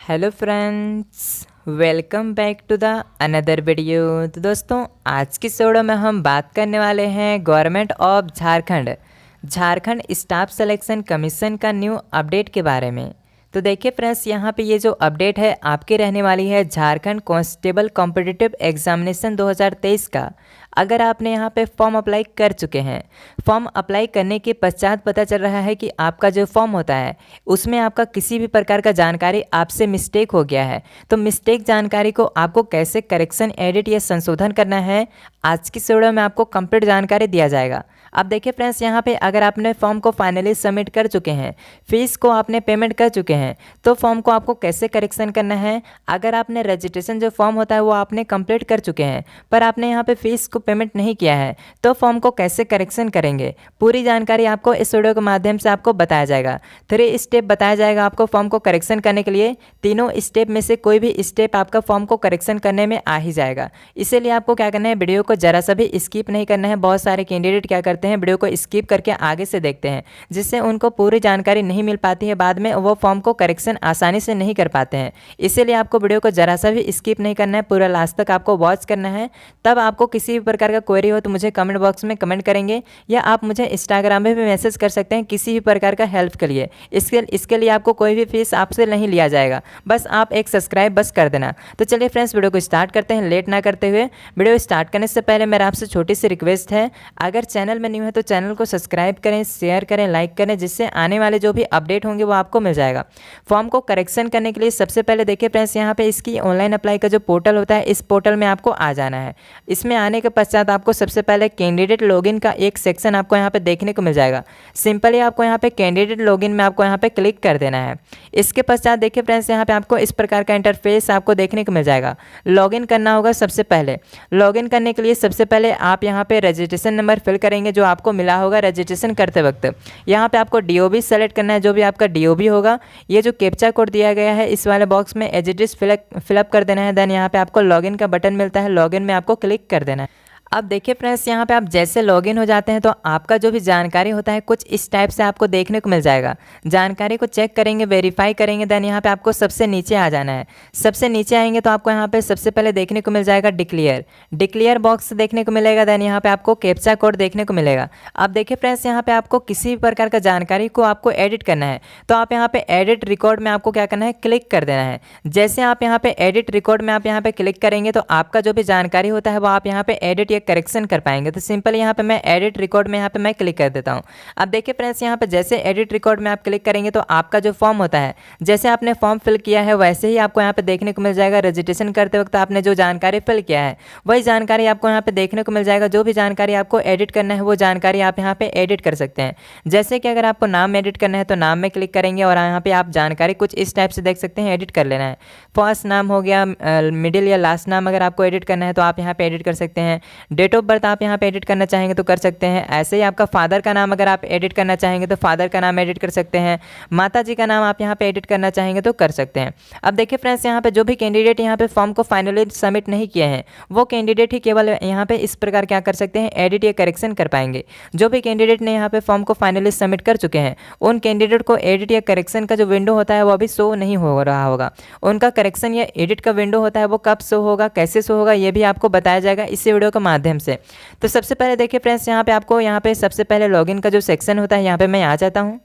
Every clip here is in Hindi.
Hello friends, welcome back to the another video. तो दोस्तों, आज की वीडियो में हम बात करने वाले हैं government of Jharkhand staff selection commission का न्यू अपडेट के बारे में। तो देखिए फ्रेंड्स, यहाँ पे ये जो अपडेट है आपकी रहने वाली है झारखंड कांस्टेबल कॉम्पिटिटिव एग्जामिनेशन 2023 का। अगर आपने यहाँ पे फॉर्म अप्लाई कर चुके हैं, फॉर्म अप्लाई करने के पश्चात पता चल रहा है कि आपका जो फॉर्म होता है उसमें आपका किसी भी प्रकार का जानकारी आपसे मिस्टेक हो गया है, तो मिस्टेक जानकारी को आपको कैसे करेक्शन, एडिट या संशोधन करना है, आज की वीडियो में आपको कंप्लीट जानकारी दिया जाएगा। अब देखिए फ्रेंड्स, यहाँ पे अगर आपने फॉर्म को फाइनली सबमिट कर चुके हैं, फीस को आपने पेमेंट कर चुके हैं, तो फॉर्म को आपको कैसे करेक्शन करना है। अगर आपने रजिस्ट्रेशन जो फॉर्म होता है वो आपने कंप्लीट कर चुके हैं पर आपने यहाँ पे फीस को पेमेंट नहीं किया है, तो फॉर्म को कैसे करेक्शन करेंगे, पूरी जानकारी आपको इस वीडियो के माध्यम से आपको बताया जाएगा। 3 स्टेप बताया जाएगा आपको फॉर्म को करेक्शन करने के लिए। तीनों स्टेप में से कोई भी स्टेप आपका फॉर्म को करेक्शन करने में आ ही जाएगा। इसीलिए आपको क्या करना है, वीडियो को जरा सा भी स्किप नहीं करना है। बहुत सारे कैंडिडेट क्या करते हैं, वीडियो को स्किप करके आगे से देखते हैं, जिससे उनको पूरी जानकारी नहीं मिल पाती है, बाद में वो फॉर्म को करेक्शन आसानी से नहीं कर पाते हैं। इसीलिए आपको वीडियो को जरा सा भी स्किप नहीं करना है, पूरा लास्ट तक आपको वॉच करना है। तब आपको किसी भी प्रकार का क्वेरी हो तो मुझे कमेंट बॉक्स में कमेंट करेंगे, या आप मुझे इंस्टाग्राम पे भी मैसेज कर सकते हैं किसी भी प्रकार का हेल्प के लिए। इसके लिए आपको कोई भी फीस आपसे नहीं लिया जाएगा, बस आप एक सब्सक्राइब बस कर देना। तो चलिए फ्रेंड्स, वीडियो को स्टार्ट करते हैं लेट ना करते हुए। वीडियो स्टार्ट करने से पहले मेरा आपसे छोटी सी रिक्वेस्ट है, अगर चैनल में न्यू है तो चैनल को सब्सक्राइब करें, शेयर करें, लाइक करें, जिससे आने वाले जो भी अपडेट होंगे वो आपको मिल जाएगा। फॉर्म को करेक्शन करने के लिए सबसे पहले देखिए फ्रेंड्स, यहाँ पे इसकी ऑनलाइन अप्लाई का जो पोर्टल होता है, इस पोर्टल में आपको आ जाना है। इसमें आने के पश्चात आपको सबसे पहले कैंडिडेट लॉगिन का एक सेक्शन आपको यहाँ पे देखने को मिल जाएगा। सिंपली आपको यहाँ पे कैंडिडेट लॉगिन में आपको यहाँ पे क्लिक कर देना है। इसके पश्चात देखिए फ्रेंड्स, यहाँ पे आपको इस प्रकार का इंटरफेस आपको देखने को मिल जाएगा। लॉगिन करना होगा सबसे पहले। लॉगिन करने के लिए सबसे पहले आप यहाँ पे रजिस्ट्रेशन नंबर फिल करेंगे जो आपको मिला होगा रजिस्ट्रेशन करते वक्त। यहाँ पे आपको डीओबी सेलेक्ट करना है, जो भी आपका डीओबी होगा। ये जो कैप्चा कोड दिया गया है इस वाले बॉक्स में एज इट इज फिलअप कर देना है। देन यहाँ पे आपको लॉगिन का बटन मिलता है, लॉगिन में आपको क्लिक कर देना है। अब देखिए फ्रेंड्स, यहाँ पे आप जैसे लॉगिन हो जाते हैं तो आपका जो भी जानकारी होता है कुछ इस टाइप से आपको देखने को मिल जाएगा। जानकारी को चेक करेंगे, वेरीफाई करेंगे, देन यहाँ पे आपको सबसे नीचे आ जाना है। सबसे नीचे आएंगे तो आपको यहाँ पे सबसे पहले देखने को मिल जाएगा डिक्लेयर बॉक्स देखने को मिलेगा। देन यहाँ पे आपको कैप्चा कोड देखने को मिलेगा। अब देखिए फ्रेंड्स, यहाँ पे आपको किसी भी प्रकार का जानकारी को आपको एडिट करना है, तो आप यहाँ पे एडिट रिकॉर्ड में आपको क्या करना है, क्लिक कर देना है। जैसे आप यहाँ पे एडिट रिकॉर्ड में आप यहाँ पे क्लिक करेंगे तो आपका जो भी जानकारी होता है वो आप यहाँ पे एडिट करेक्शन कर पाएंगे। तो सिंपल यहाँ पे मैं एडिट रिकॉर्ड में यहाँ पे मैं क्लिक कर देता हूँ। अब देखिए फ्रेंड्स, यहाँ पे जैसे एडिट रिकॉर्ड में आप क्लिक करेंगे तो आपका जो फॉर्म होता है, जैसे आपने फॉर्म फिल किया है वैसे ही आपको यहाँ पे देखने को मिल जाएगा। रजिस्ट्रेशन करते वक्त आपने जो जानकारी फिल किया है वही जानकारी आपको यहाँ पे देखने को मिल जाएगा। जो भी जानकारी आपको एडिट करना है वो जानकारी आप यहाँ पे एडिट कर सकते हैं। जैसे कि अगर आपको नाम एडिट करना है तो नाम में क्लिक करेंगे और यहाँ पे आप जानकारी कुछ इस टाइप से देख सकते हैं, एडिट कर लेना है। फर्स्ट नाम हो गया, मिडिल या लास्ट नाम अगर आपको एडिट करना है तो आप यहाँ पे एडिट कर सकते हैं। डेट ऑफ बर्थ आप यहाँ पे एडिट करना चाहेंगे तो कर सकते हैं। ऐसे ही आपका फादर का नाम अगर आप एडिट करना चाहेंगे तो फादर का नाम एडिट कर सकते हैं। माता जी का नाम आप यहाँ पे एडिट करना चाहेंगे तो कर सकते हैं। अब देखिए फ्रेंड्स, यहाँ पे जो भी कैंडिडेट यहाँ पे फॉर्म को फाइनली सबमिट नहीं किए हैं वो कैंडिडेट ही केवल यहाँ पे इस प्रकार क्या कर सकते हैं, एडिट या करेक्शन कर पाएंगे। जो भी कैंडिडेट ने यहाँ पे फॉर्म को फाइनली सबमिट कर चुके हैं उन कैंडिडेट को एडिट या करेक्शन का जो विंडो होता है वो अभी शो नहीं हो रहा होगा। उनका करेक्शन या एडिट का विंडो होता है वो कब शो होगा, कैसे शो होगा, ये भी आपको बताया जाएगा इस वीडियो के माध्यम से। तो सबसे पहले देखिए फ्रेंड्स, यहाँ पे आपको यहाँ पे सबसे पहले लॉगिन का जो सेक्शन होता है यहाँ पे मैं आ जाता हूँ।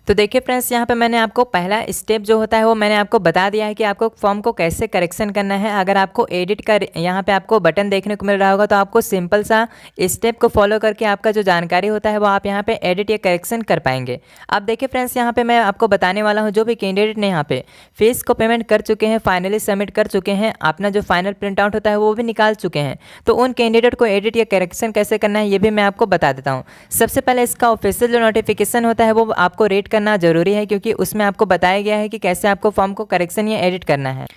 तो देखिए फ्रेंड्स, यहाँ पे मैंने आपको पहला स्टेप जो होता है वो मैंने आपको बता दिया है कि आपको फॉर्म को कैसे करेक्शन करना है। अगर आपको एडिट का यहाँ पे आपको बटन देखने को मिल रहा होगा तो आपको सिंपल सा स्टेप को फॉलो करके आपका जो जानकारी होता है वो आप यहाँ पे एडिट या करेक्शन कर पाएंगे। अब देखिए फ्रेंड्स, यहाँ पे मैं आपको बताने वाला हूँ, जो भी कैंडिडेट ने यहाँ पे फीस को पेमेंट कर चुके हैं, फाइनली सबमिट कर चुके हैं, अपना जो फाइनल प्रिंट आउट होता है वो भी निकाल चुके हैं, तो उन कैंडिडेट को एडिट या करेक्शन कैसे करना है ये भी मैं आपको बता देता हूँ। सबसे पहले इसका ऑफिशियल जो नोटिफिकेशन होता है वो आपको रीड करना जरूरी है, क्योंकि उसमें आपको बताया गया है कि कैसे आपको फॉर्म को करेक्शन या एडिट करना है।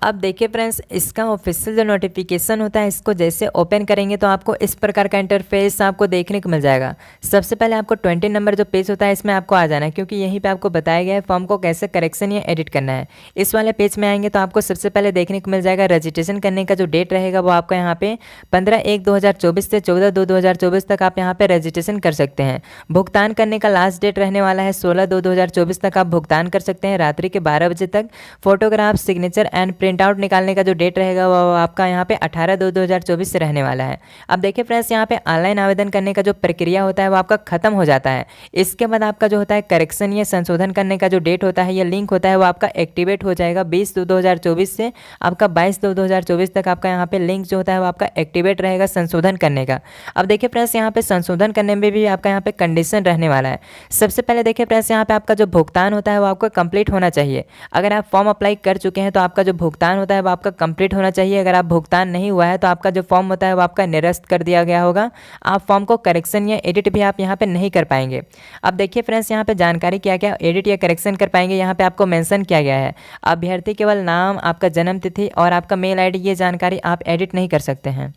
अब देखिए फ्रेंड्स, इसका ऑफिशियल जो नोटिफिकेशन होता है इसको जैसे ओपन करेंगे तो आपको इस प्रकार का इंटरफेस आपको देखने को मिल जाएगा। सबसे पहले आपको 20 नंबर जो पेज होता है इसमें आपको आ जाना है, क्योंकि यहीं पे आपको बताया गया है फॉर्म को कैसे करेक्शन या एडिट करना है। इस वाले पेज में आएंगे तो आपको सबसे पहले देखने को मिल जाएगा रजिस्ट्रेशन करने का जो डेट रहेगा वो आपका यहाँ पे 15/1/2024 से 14/2/2024 तक आप यहाँ पे रजिस्ट्रेशन कर सकते हैं। भुगतान करने का लास्ट डेट रहने वाला है 16/2/2024 तक आप भुगतान कर सकते हैं रात्रि के 12 बजे तक। Photograph, signature and print out निकालने का जो डेट रहेगा वो आपका यहाँ पे 18/2/2024 से रहने वाला है। अब देखिए फ्रेंड्स, यहाँ पे ऑनलाइन आवेदन करने का जो प्रक्रिया होता है वो आपका खत्म हो जाता है। इसके बाद आपका जो होता है करेक्शन या संशोधन करने का जो डेट होता है या लिंक होता है वो आपका एक्टिवेट हो जाएगा 20/2/2024 से आपका 22/2/2024 तक आपका यहाँ पे लिंक जो होता है वो आपका एक्टिवेट रहेगा संशोधन करने का। अब देखिए फ्रेंड्स, यहाँ पे संशोधन करने में भी आपका यहाँ पे कंडीशन रहने वाला है। सबसे पहले देखिए फ्रेंड्स, यहाँ पे आपका जो भुगतान होता है वो आपका कंप्लीट होना चाहिए। अगर आप फॉर्म अप्लाई कर चुके हैं तो आपका जो भुगतान होता है वो आपका कंप्लीट होना चाहिए। अगर आप भुगतान नहीं हुआ है तो आपका जो फॉर्म होता है वो आपका निरस्त कर दिया गया होगा। आप फॉर्म को करेक्शन या एडिट भी आप यहाँ पे नहीं कर पाएंगे। अब देखिए फ्रेंड्स, यहाँ पे जानकारी क्या क्या एडिट या करेक्शन कर पाएंगे, यहाँ पे आपको मेंशन किया गया है। अभ्यर्थी केवल नाम, आपका जन्म तिथि और आपका मेल आईडी, ये जानकारी आप एडिट नहीं कर सकते हैं।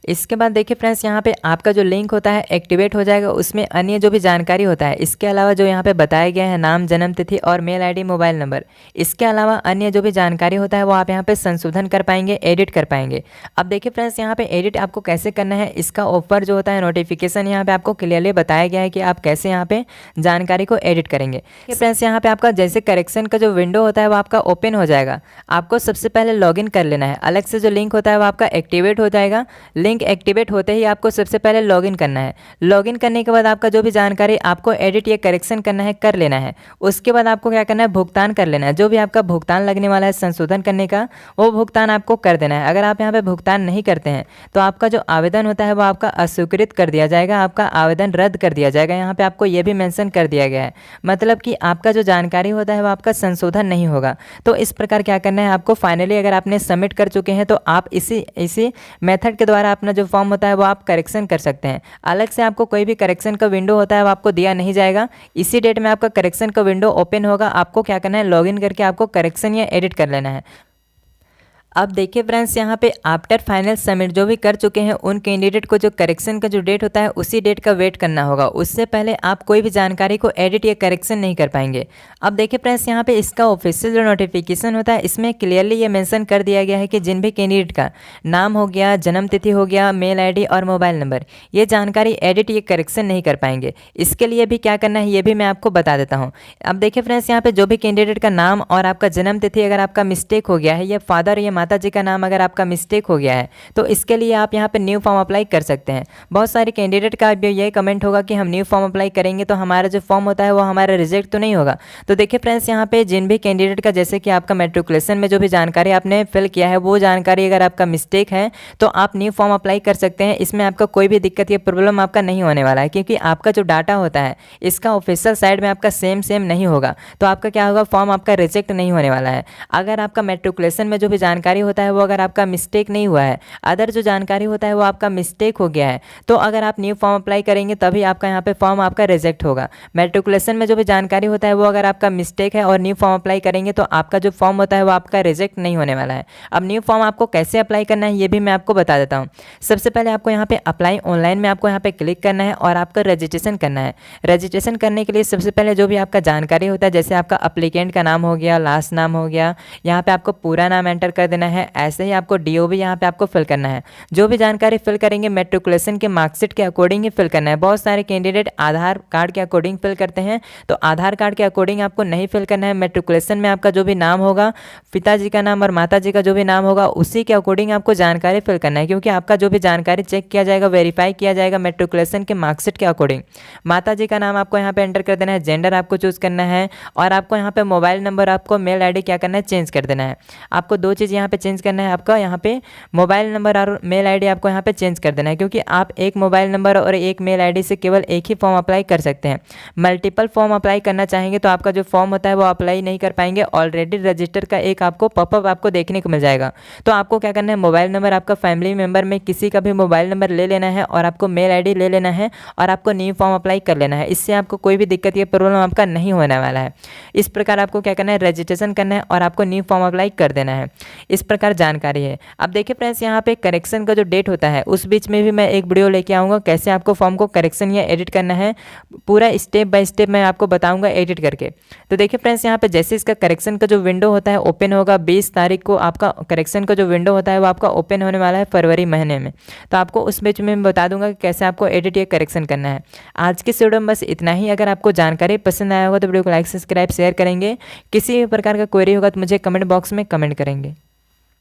इसके बाद देखिए फ्रेंड्स, यहाँ पे आपका जो लिंक होता है एक्टिवेट हो जाएगा। उसमें अन्य जो भी जानकारी होता है इसके अलावा जो यहाँ पे बताया गया है नाम, जन्म तिथि और मेल आईडी, मोबाइल नंबर, इसके अलावा अन्य जो भी जानकारी होता है वो आप यहाँ पे संशोधन कर पाएंगे, एडिट कर पाएंगे। अब देखिए फ्रेंड्स, यहाँ पे एडिट आपको कैसे करना है इसका ऊपर जो होता है नोटिफिकेशन यहाँ पे आपको क्लियरली बताया गया है कि आप कैसे यहाँ पे जानकारी को एडिट करेंगे। फ्रेंड्स, यहाँ पे आपका जैसे करेक्शन का जो विंडो होता है वो आपका ओपन हो जाएगा। आपको सबसे पहले लॉगिन कर लेना है। अलग से जो लिंक होता है वो आपका एक्टिवेट हो जाएगा। लिंक एक्टिवेट होते ही आपको सबसे पहले लॉगिन करना है। लॉगिन करने के बाद आपका जो भी जानकारी आपको एडिट या करेक्शन करना है कर लेना है। उसके बाद आपको क्या करना है, भुगतान कर लेना है। जो भी आपका भुगतान लगने वाला है संशोधन करने का वो भुगतान आपको कर देना है। अगर आप यहाँ पे भुगतान नहीं करते हैं तो आपका जो आवेदन होता है वो आपका अस्वीकृत कर दिया जाएगा, आपका आवेदन रद्द कर दिया जाएगा। यहाँ पे आपको ये भी मेंशन कर दिया गया है, मतलब कि आपका जो जानकारी होता है वो आपका संशोधन नहीं होगा। तो इस प्रकार क्या करना है आपको, फाइनली अगर आपने सबमिट कर चुके हैं तो आप इसी मेथड के द्वारा अपना जो फॉर्म होता है वो आप करेक्शन कर सकते हैं। अलग से आपको कोई भी करेक्शन का विंडो होता है वो आपको दिया नहीं जाएगा। इसी डेट में आपका करेक्शन का विंडो ओपन होगा। आपको क्या करना है, लॉगिन करके आपको करेक्शन या एडिट कर लेना है। अब देखिए फ्रेंड्स, यहाँ पे आफ्टर फाइनल सबमिट जो भी कर चुके हैं उन कैंडिडेट को जो करेक्शन का जो डेट होता है उसी डेट का वेट करना होगा। उससे पहले आप कोई भी जानकारी को एडिट या करेक्शन नहीं कर पाएंगे। अब देखिए फ्रेंड्स, यहाँ पे इसका ऑफिशियल जो नोटिफिकेशन होता है इसमें क्लियरली ये मेंशन कर दिया गया है कि जिन भी कैंडिडेट का नाम हो गया, जन्म तिथि हो गया, मेल आई और मोबाइल नंबर, ये जानकारी एडिट या करेक्शन नहीं कर पाएंगे। इसके लिए भी क्या करना है ये भी मैं आपको बता देता हूँ। अब देखिए फ्रेंड्स, यहाँ पे जो भी कैंडिडेट का नाम और आपका जन्म तिथि अगर आपका मिस्टेक हो गया है या फादर या माता जी का नाम अगर आपका मिस्टेक हो गया है तो इसके लिए आप यहाँ पे न्यू फॉर्म अप्लाई कर सकते हैं। बहुत सारे कैंडिडेट का भी यही कमेंट होगा कि हम न्यू फॉर्म अप्लाई करेंगे तो हमारा जो फॉर्म होता है वो हमारा रिजेक्ट तो नहीं होगा। तो देखिए फ्रेंड्स, यहाँ पे जिन भी कैंडिडेट का जैसे कि आपका मेट्रिकुलेशन में जो भी जानकारी आपने फिल किया है वो जानकारी अगर आपका मिस्टेक है तो आप न्यू फॉर्म अप्लाई कर सकते हैं। इसमें आपका कोई भी दिक्कत या प्रॉब्लम आपका नहीं होने वाला है, क्योंकि आपका जो डाटा होता है इसका ऑफिशियल साइड में आपका सेम नहीं होगा। तो आपका क्या होगा, फॉर्म आपका रिजेक्ट नहीं होने वाला है। अगर आपका मेट्रिकुलेशन में जो भी जानकारी होता है वो अगर आपका मिस्टेक नहीं हुआ है, अदर जो जानकारी होता है वो आपका मिस्टेक हो गया है, तो अगर आप न्यू फॉर्म अप्लाई करेंगे तभी आपका यहाँ पे फॉर्म आपका रिजेक्ट होगा। मेट्रिकुलेशन में जो भी जानकारी होता है वो अगर आपका मिस्टेक है और न्यू फॉर्म अप्लाई करेंगे तो आपका जो फॉर्म होता है वो आपका रिजेक्ट नहीं होने वाला है। अब न्यू फॉर्म आपको कैसे अप्लाई करना है ये भी मैं आपको बता देता हूँ। सबसे पहले आपको यहाँ पे अप्लाई ऑनलाइन में आपको यहाँ पे क्लिक करना है और आपका रजिस्ट्रेशन करना है। रजिस्ट्रेशन करने के लिए सबसे पहले जो भी आपका जानकारी होता है, जैसे आपका अप्लीकेंट का नाम हो गया, लास्ट नाम हो गया, यहाँ पे आपको पूरा नाम एंटर कर देना है। ऐसे ही आपको डीओबी यहाँ पे आपको फिल करना है। जो भी जानकारी फिल करेंगे मेट्रिकुलेशन के मार्कशीट के अकॉर्डिंग ही फिल करना है। बहुत सारे कैंडिडेट आधार कार्ड के अकॉर्डिंग फिल करते हैं, तो आधार कार्ड के अकॉर्डिंग आपको नहीं फिल करना है। मेट्रिकुलेशन में आपका जो भी नाम होगा, पिताजी का नाम और माताजी का जो भी नाम होगा, उसी के अकॉर्डिंग आपको जानकारी फिल करना है, क्योंकि आपका जो भी जानकारी चेक किया जाएगा, वेरीफाई किया जाएगा मेट्रिकुलेशन के मार्कशीट के अकॉर्डिंग। माताजी का नाम आपको यहाँ पे एंटर कर देना है, जेंडर आपको चूज करना है और आपको यहाँ पे मोबाइल नंबर, आपको मेल आईडी क्या करना है, चेंज कर देना है। आपको दो चीज़ यहाँ यहाँ पे चेंज करना है आपका, यहाँ पे मोबाइल नंबर और मेल आईडी आपको यहाँ पे चेंज कर देना है, क्योंकि आप एक मोबाइल नंबर और एक मेल आईडी से केवल एक ही फॉर्म अप्लाई कर सकते हैं। मल्टीपल फॉर्म अप्लाई करना चाहेंगे तो आपका जो फॉर्म होता है वो अप्लाई नहीं कर पाएंगे। ऑलरेडी रजिस्टर का एक आपको पॉपअप आपको देखने को मिल जाएगा। तो आपको क्या करना है, मोबाइल नंबर आपका फैमिली मेम्बर में किसी का भी मोबाइल नंबर ले लेना है और आपको मेल आई डी ले लेना है और आपको न्यू फॉर्म अप्लाई कर लेना है। इससे आपको कोई भी दिक्कत या प्रॉब्लम आपका नहीं होने वाला है। इस प्रकार आपको क्या करना है, रजिस्ट्रेशन करना है और आपको न्यू फॉर्म अप्लाई कर देना है। इस प्रकार जानकारी है। अब देखिए फ्रेंड्स, यहाँ पे करेक्शन का जो डेट होता है उस बीच में भी मैं एक वीडियो लेके आऊँगा, कैसे आपको फॉर्म को करेक्शन या एडिट करना है, पूरा स्टेप बाय स्टेप मैं आपको बताऊँगा एडिट करके। तो देखिए फ्रेंड्स, यहाँ पे जैसे इसका करेक्शन का जो विंडो होता है ओपन होगा, 20 तारीख को आपका करेक्शन का जो विंडो होता है वो आपका ओपन होने वाला है फरवरी महीने में। तो आपको उस बीच में मैं बता दूंगा कि कैसे आपको एडिट या करेक्शन करना है। आज के वीडियो में बस इतना ही। अगर आपको जानकारी पसंद आया होगा तो वीडियो को लाइक सब्सक्राइब शेयर करेंगे। किसी भी प्रकार का क्वेरी होगा तो मुझे कमेंट बॉक्स में कमेंट करेंगे।